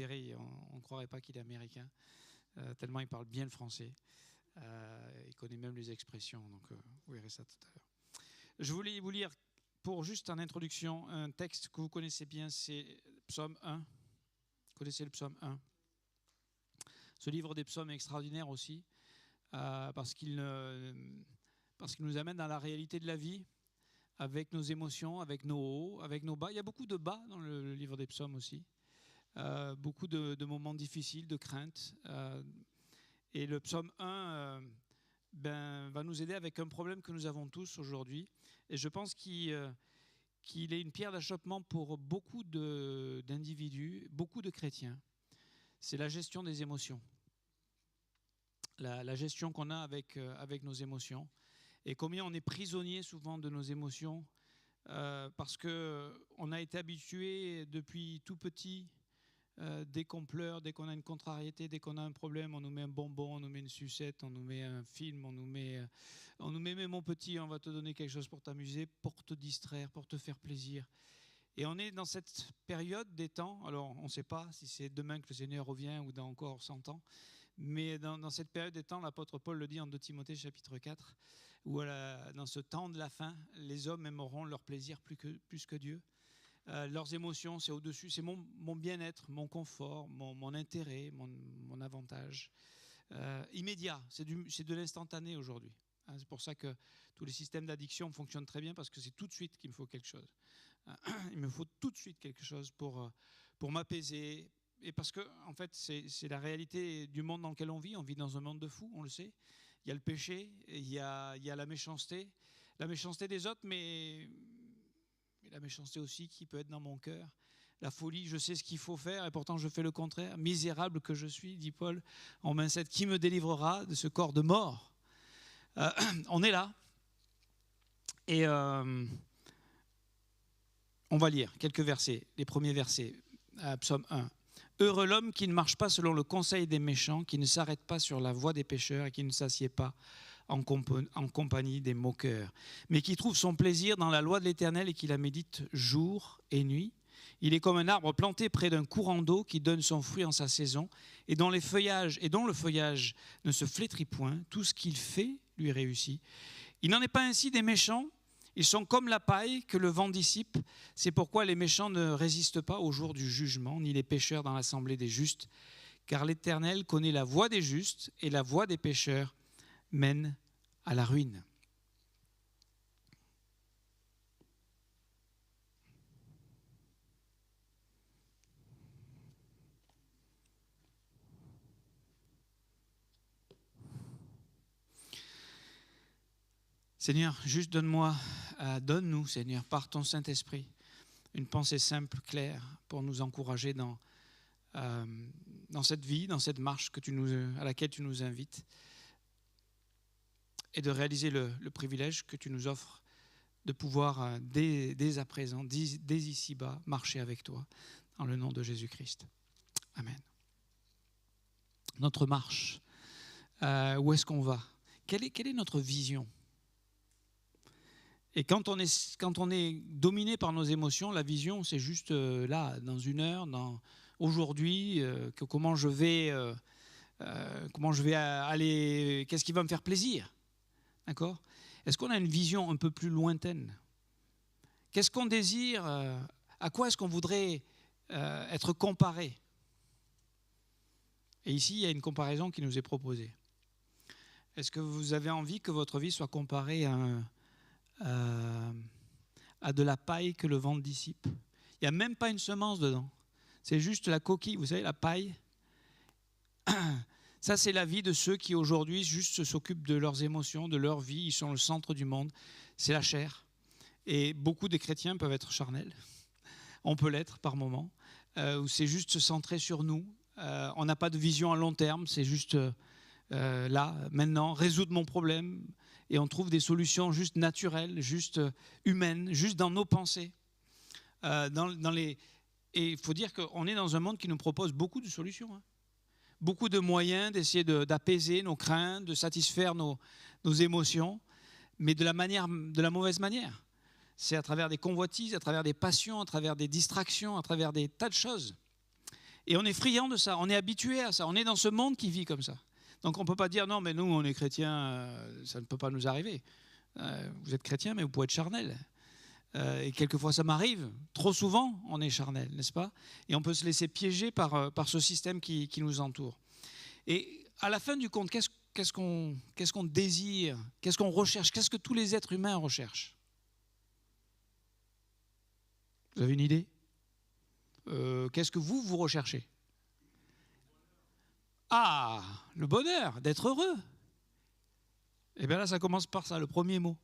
On ne croirait pas qu'il est américain, tellement il parle bien le français. Il connaît même les expressions, donc vous verrez ça tout à l'heure. Je voulais vous lire, pour juste en introduction, un texte que vous connaissez bien, c'est Psaume 1. Vous connaissez le Psaume 1. Ce livre des psaumes est extraordinaire aussi, parce qu'il nous amène dans la réalité de la vie, avec nos émotions, avec nos hauts, avec nos bas. Il y a beaucoup de bas dans le livre des psaumes aussi. Beaucoup de moments difficiles, de craintes. Et le psaume 1 va nous aider avec un problème que nous avons tous aujourd'hui. Et je pense qu'il est une pierre d'achoppement pour beaucoup d'individus, beaucoup de chrétiens. C'est la gestion des émotions. La gestion qu'on a avec nos émotions. Et combien on est prisonnier souvent de nos émotions parce qu'on a été habitué depuis tout petit. Dès qu'on pleure, dès qu'on a une contrariété, dès qu'on a un problème, on nous met un bonbon, on nous met une sucette, on nous met un film, on nous met mais mon petit, on va te donner quelque chose pour t'amuser, pour te distraire, pour te faire plaisir. Et on est dans cette période des temps, alors on ne sait pas si c'est demain que le Seigneur revient ou dans encore 100 ans, mais dans cette période des temps, l'apôtre Paul le dit en 2 Timothée chapitre 4, où dans ce temps de la fin, les hommes aimeront leur plaisir plus que Dieu. Leurs émotions, c'est au-dessus, c'est mon bien-être, mon confort, mon intérêt, mon avantage. Immédiat, c'est de l'instantané aujourd'hui. C'est pour ça que tous les systèmes d'addiction fonctionnent très bien, parce que c'est tout de suite qu'il me faut quelque chose. Il me faut tout de suite quelque chose pour m'apaiser. Et parce que, en fait, c'est la réalité du monde dans lequel on vit. On vit dans un monde de fous, on le sait. Il y a le péché, il y a la méchanceté des autres, mais la méchanceté aussi qui peut être dans mon cœur. La folie, je sais ce qu'il faut faire et pourtant je fais le contraire. Misérable que je suis, dit Paul en Romains 7, qui me délivrera de ce corps de mort? On est là et on va lire quelques versets, les premiers versets, Psaume 1. Heureux l'homme qui ne marche pas selon le conseil des méchants, qui ne s'arrête pas sur la voie des pécheurs et qui ne s'assied pas en compagnie des moqueurs, mais qui trouve son plaisir dans la loi de l'Éternel et qui la médite jour et nuit. Il est comme un arbre planté près d'un courant d'eau qui donne son fruit en sa saison et dont le feuillage ne se flétrit point. Tout ce qu'il fait lui réussit. Il n'en est pas ainsi des méchants. Ils sont comme la paille que le vent dissipe. C'est pourquoi les méchants ne résistent pas au jour du jugement, ni les pécheurs dans l'assemblée des justes. Car l'Éternel connaît la voie des justes et la voie des pécheurs mène à la ruine. Seigneur, juste donne-nous, Seigneur, par ton Saint-Esprit, une pensée simple, claire, pour nous encourager dans cette vie, dans cette marche à laquelle tu nous invites, et de réaliser le privilège que tu nous offres de pouvoir, dès à présent, dès ici-bas, marcher avec toi, dans le nom de Jésus-Christ. Amen. Notre marche, où est-ce qu'on va? Quelle est notre vision? Et quand on est dominé par nos émotions, la vision, c'est juste là, dans une heure, aujourd'hui, comment je vais aller, qu'est-ce qui va me faire plaisir? D'accord? Est-ce qu'on a une vision un peu plus lointaine? Qu'est-ce qu'on désire? À quoi est-ce qu'on voudrait être comparé? Et ici, il y a une comparaison qui nous est proposée. Est-ce que vous avez envie que votre vie soit comparée à de la paille que le vent dissipe? Il n'y a même pas une semence dedans. C'est juste la coquille, vous savez, la paille. Ça, c'est la vie de ceux qui aujourd'hui juste s'occupent de leurs émotions, de leur vie. Ils sont le centre du monde. C'est la chair. Et beaucoup de chrétiens peuvent être charnels. On peut l'être par moments. Où c'est juste se centrer sur nous. On n'a pas de vision à long terme. C'est juste là, maintenant, résoudre mon problème. Et on trouve des solutions juste naturelles, juste humaines, juste dans nos pensées. Et il faut dire qu'on est dans un monde qui nous propose beaucoup de solutions. Beaucoup de moyens d'essayer d'apaiser nos craintes, de satisfaire nos émotions, mais de la mauvaise manière. C'est à travers des convoitises, à travers des passions, à travers des distractions, à travers des tas de choses. Et on est friand de ça, on est habitué à ça, on est dans ce monde qui vit comme ça. Donc on ne peut pas dire non, mais nous on est chrétiens, ça ne peut pas nous arriver. Vous êtes chrétien, mais vous pouvez être charnel. Et quelquefois ça m'arrive, trop souvent on est charnel, n'est-ce pas? Et on peut se laisser piéger par ce système qui nous entoure. Et à la fin du compte, qu'est-ce qu'on désire? Qu'est-ce qu'on recherche? Qu'est-ce que tous les êtres humains recherchent? Vous avez une idée? Qu'est-ce que vous recherchez? Ah, le bonheur, d'être heureux. Et bien là, ça commence par ça, le premier mot.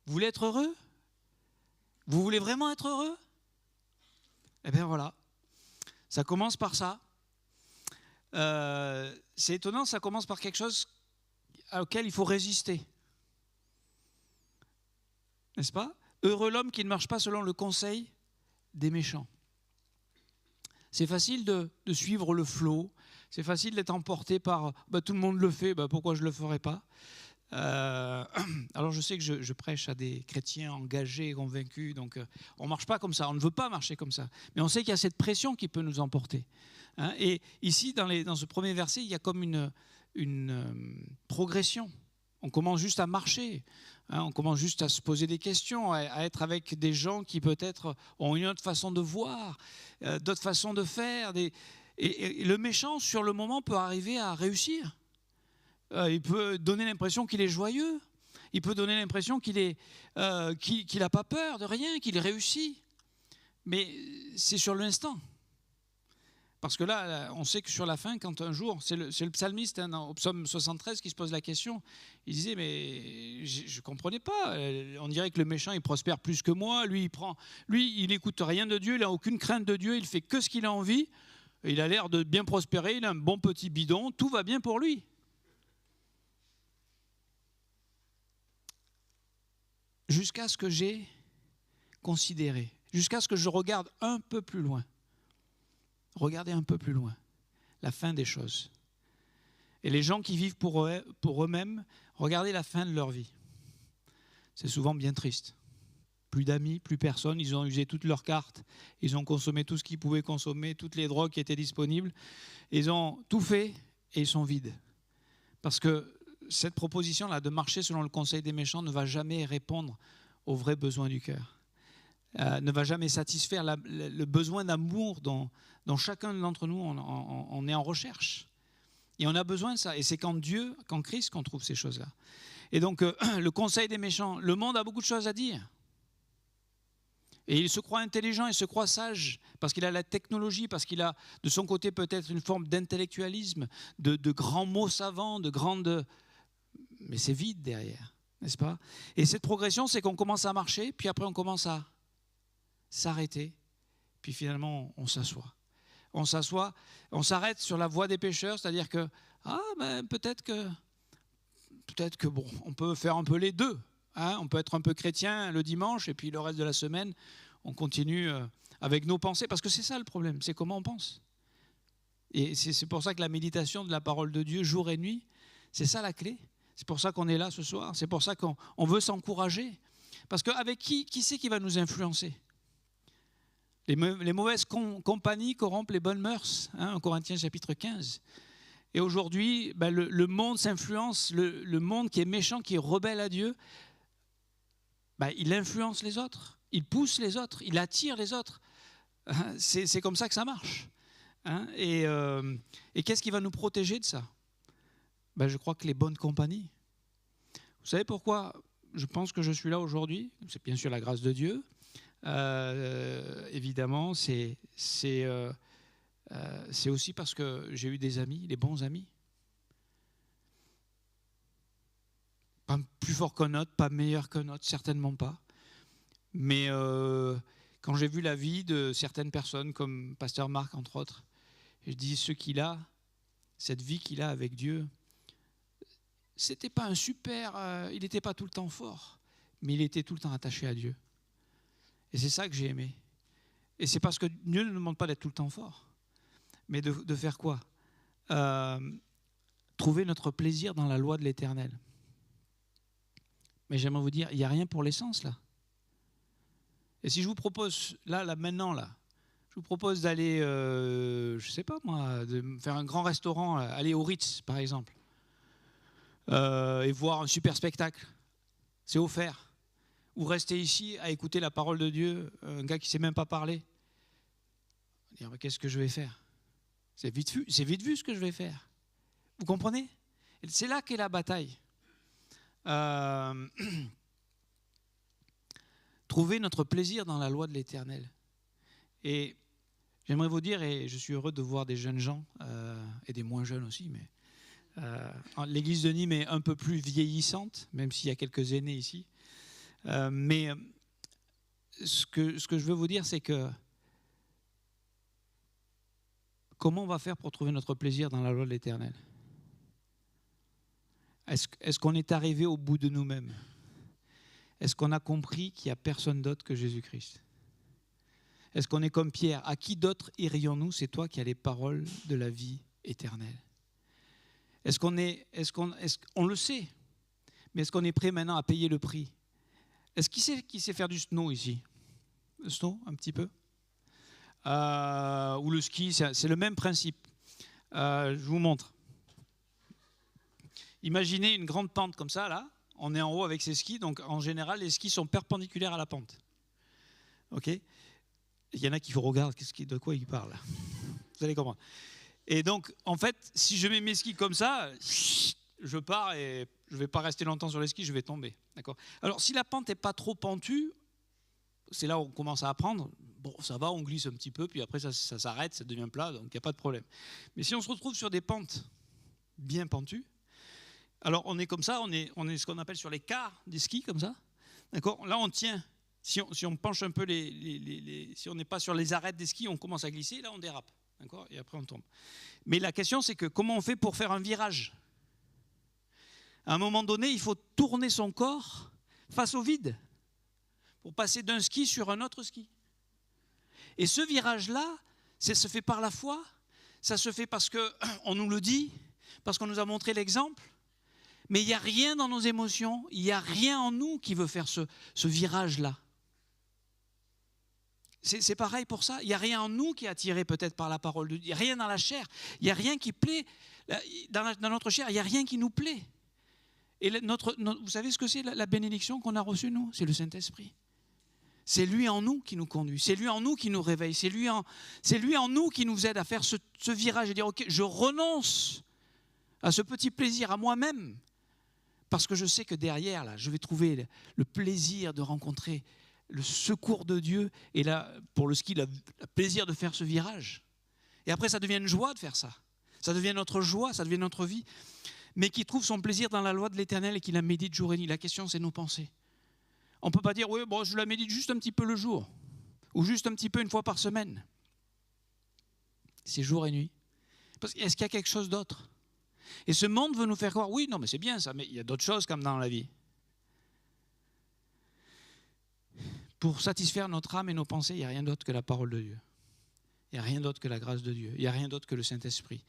Vous voulez être heureux? Vous voulez vraiment être heureux? Eh bien voilà, ça commence par ça. C'est étonnant, ça commence par quelque chose auquel il faut résister. N'est-ce pas? Heureux l'homme qui ne marche pas selon le conseil des méchants. C'est facile de suivre le flot, c'est facile d'être emporté par tout le monde le fait, pourquoi je ne le ferais pas? Alors je sais que je prêche à des chrétiens engagés, convaincus, donc on ne marche pas comme ça, on ne veut pas marcher comme ça, mais on sait qu'il y a cette pression qui peut nous emporter. Hein, et ici, dans ce premier verset, il y a comme une progression. On commence juste à marcher, hein, on commence juste à se poser des questions, à être avec des gens qui peut-être ont une autre façon de voir, d'autres façons de faire. Et le méchant, sur le moment, peut arriver à réussir. Il peut donner l'impression qu'il est joyeux, il peut donner l'impression qu'il n'a pas peur de rien, qu'il réussit. Mais c'est sur l'instant. Parce que là, on sait que sur la fin, quand un jour, c'est le psalmiste, hein, au psaume 73, qui se pose la question, il disait, mais je ne comprenais pas, on dirait que le méchant, il prospère plus que moi, lui, il n'écoute rien de Dieu, il n'a aucune crainte de Dieu, il fait que ce qu'il a envie, il a l'air de bien prospérer, il a un bon petit bidon, tout va bien pour lui. Jusqu'à ce que j'ai considéré, jusqu'à ce que je regarde un peu plus loin. Regardez un peu plus loin, la fin des choses. Et les gens qui vivent pour eux-mêmes, regardez la fin de leur vie. C'est souvent bien triste. Plus d'amis, plus personne, ils ont usé toutes leurs cartes, ils ont consommé tout ce qu'ils pouvaient consommer, toutes les drogues qui étaient disponibles, ils ont tout fait et ils sont vides. Parce que cette proposition-là de marcher selon le conseil des méchants ne va jamais répondre aux vrais besoins du cœur. Ne va jamais satisfaire le besoin d'amour dont chacun d'entre nous, on est en recherche. Et on a besoin de ça. Et c'est qu'en Christ, qu'on trouve ces choses-là. Et donc, le conseil des méchants, le monde a beaucoup de choses à dire. Et il se croit intelligent, il se croit sage, parce qu'il a la technologie, parce qu'il a de son côté peut-être une forme d'intellectualisme, de grands mots savants, de grandes... Mais c'est vide derrière, n'est-ce pas? Et cette progression, c'est qu'on commence à marcher, puis après on commence à s'arrêter, puis finalement on s'assoit. On s'assoit, on s'arrête sur la voie des pécheurs, c'est-à-dire que peut-être que bon, on peut faire un peu les deux. Hein, on peut être un peu chrétien le dimanche et puis le reste de la semaine, on continue avec nos pensées, parce que c'est ça le problème, c'est comment on pense. Et c'est pour ça que la méditation de la parole de Dieu jour et nuit, c'est ça la clé. C'est pour ça qu'on est là ce soir, c'est pour ça qu'on veut s'encourager. Parce qu'avec qui c'est qui va nous influencer? Les mauvaises compagnies corrompent les bonnes mœurs, hein, en Corinthiens chapitre 15. Et aujourd'hui, le monde s'influence, le monde qui est méchant, qui est rebelle à Dieu, il influence les autres, il pousse les autres, il attire les autres. C'est comme ça que ça marche. Hein, et qu'est-ce qui va nous protéger de ça? Je crois que les bonnes compagnies. Vous savez pourquoi je pense que je suis là aujourd'hui? C'est bien sûr la grâce de Dieu. Évidemment, c'est aussi parce que j'ai eu des amis, des bons amis. Pas plus fort qu'un autre, pas meilleur qu'un autre, certainement pas. Mais quand j'ai vu la vie de certaines personnes, comme Pasteur Marc, entre autres, je dis, cette vie qu'il a avec Dieu, c'était pas un super... il n'était pas tout le temps fort, mais il était tout le temps attaché à Dieu. Et c'est ça que j'ai aimé. Et c'est parce que Dieu ne nous demande pas d'être tout le temps fort, mais de faire quoi? Trouver notre plaisir dans la loi de l'Éternel. Mais j'aimerais vous dire, il n'y a rien pour l'essence là. Et si je vous propose, maintenant, je vous propose d'aller, je ne sais pas moi, de faire un grand restaurant, aller au Ritz par exemple, et voir un super spectacle. C'est offert. Ou rester ici à écouter la parole de Dieu, un gars qui ne sait même pas parler. Dire, mais qu'est-ce que je vais faire? C'est vite vu ce que je vais faire. Vous comprenez? C'est là qu'est la bataille. Trouver notre plaisir dans la loi de l'Éternel. Et j'aimerais vous dire, et je suis heureux de voir des jeunes gens, et des moins jeunes aussi, mais l'église de Nîmes est un peu plus vieillissante, même s'il y a quelques aînés ici. Mais ce que je veux vous dire, c'est que comment on va faire pour trouver notre plaisir dans la loi de l'Éternel? Est-ce qu'on est arrivé au bout de nous-mêmes? Est-ce qu'on a compris qu'il n'y a personne d'autre que Jésus-Christ? Est-ce qu'on est comme Pierre? À qui d'autre irions-nous? C'est toi qui as les paroles de la vie éternelle. On le sait, mais est-ce qu'on est prêt maintenant à payer le prix? Est-ce qui sait faire du snow ici? Le snow, un petit peu? Ou le ski, c'est le même principe. Je vous montre. Imaginez une grande pente comme ça, là. On est en haut avec ses skis, donc en général, les skis sont perpendiculaires à la pente. Ok? Il y en a qui regardent de quoi il parle. Vous allez comprendre. Et donc, en fait, si je mets mes skis comme ça, je pars et je ne vais pas rester longtemps sur les skis, je vais tomber. D'accord? Alors, si la pente n'est pas trop pentue, c'est là où on commence à apprendre. Bon, ça va, on glisse un petit peu, puis après ça s'arrête, ça devient plat, donc il n'y a pas de problème. Mais si on se retrouve sur des pentes bien pentues, alors on est comme ça, on est ce qu'on appelle sur les quarts des skis, comme ça. D'accord? Là, on tient. Si on penche un peu si on n'est pas sur les arêtes des skis, on commence à glisser, là on dérape. D'accord? Et après on tombe. Mais la question, c'est que comment on fait pour faire un virage? À un moment donné, il faut tourner son corps face au vide pour passer d'un ski sur un autre ski. Et ce virage-là, ça se fait par la foi, ça se fait parce qu'on nous le dit, parce qu'on nous a montré l'exemple, mais il n'y a rien dans nos émotions, il n'y a rien en nous qui veut faire ce virage-là. C'est pareil pour ça, il n'y a rien en nous qui est attiré peut-être par la parole de Dieu, il n'y a rien dans la chair, il n'y a rien qui plaît, dans notre chair, il n'y a rien qui nous plaît. Et vous savez ce que c'est la bénédiction qu'on a reçue, nous? C'est le Saint-Esprit. C'est lui en nous qui nous conduit, c'est lui en nous qui nous réveille, c'est lui en nous qui nous aide à faire ce virage et dire ok, je renonce à ce petit plaisir à moi-même parce que je sais que derrière, là, je vais trouver le plaisir de rencontrer le secours de Dieu et là, pour le ski, le plaisir de faire ce virage. Et après, ça devient une joie de faire ça. Ça devient notre joie, ça devient notre vie. Mais qui trouve son plaisir dans la loi de l'Éternel et qui la médite jour et nuit. La question, c'est nos pensées. On ne peut pas dire, oui, bon, je la médite juste un petit peu le jour, ou juste un petit peu une fois par semaine. C'est jour et nuit. Est-ce qu'il y a quelque chose d'autre? Et ce monde veut nous faire croire, oui, non, mais c'est bien ça, mais il y a d'autres choses comme dans la vie. Pour satisfaire notre âme et nos pensées, il n'y a rien d'autre que la parole de Dieu. Il n'y a rien d'autre que la grâce de Dieu. Il n'y a rien d'autre que le Saint-Esprit.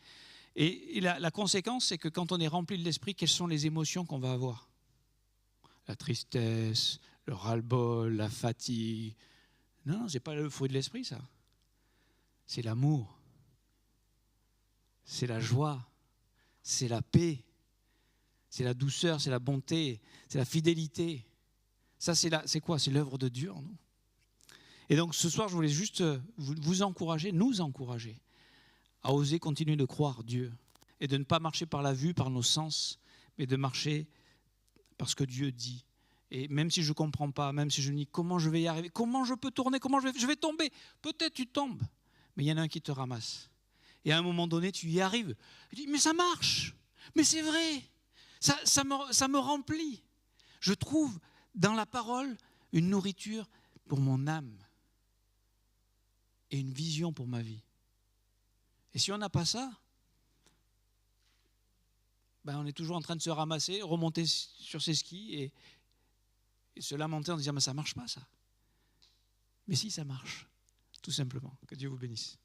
Et la conséquence, c'est que quand on est rempli de l'Esprit, quelles sont les émotions qu'on va avoir? La tristesse, le ras-le-bol, la fatigue. Non, ce n'est pas le fruit de l'Esprit, ça. C'est l'amour. C'est la joie. C'est la paix. C'est la douceur, c'est la bonté, c'est la fidélité. Ça, c'est quoi? C'est l'œuvre de Dieu en nous. Et donc, ce soir, je voulais juste vous encourager, nous encourager à oser continuer de croire Dieu et de ne pas marcher par la vue, par nos sens, mais de marcher parce que Dieu dit. Et même si je ne comprends pas, même si je me dis comment je vais y arriver, comment je peux tourner, comment je vais tomber. Peut-être tu tombes, mais il y en a un qui te ramasse. Et à un moment donné, tu y arrives. Tu dis, mais ça marche, mais c'est vrai, ça me remplit. Je trouve dans la parole une nourriture pour mon âme et une vision pour ma vie. Et si on n'a pas ça, on est toujours en train de se ramasser, remonter sur ses skis et se lamenter en disant mais ça ne marche pas ça. Mais si, ça marche, tout simplement. Que Dieu vous bénisse.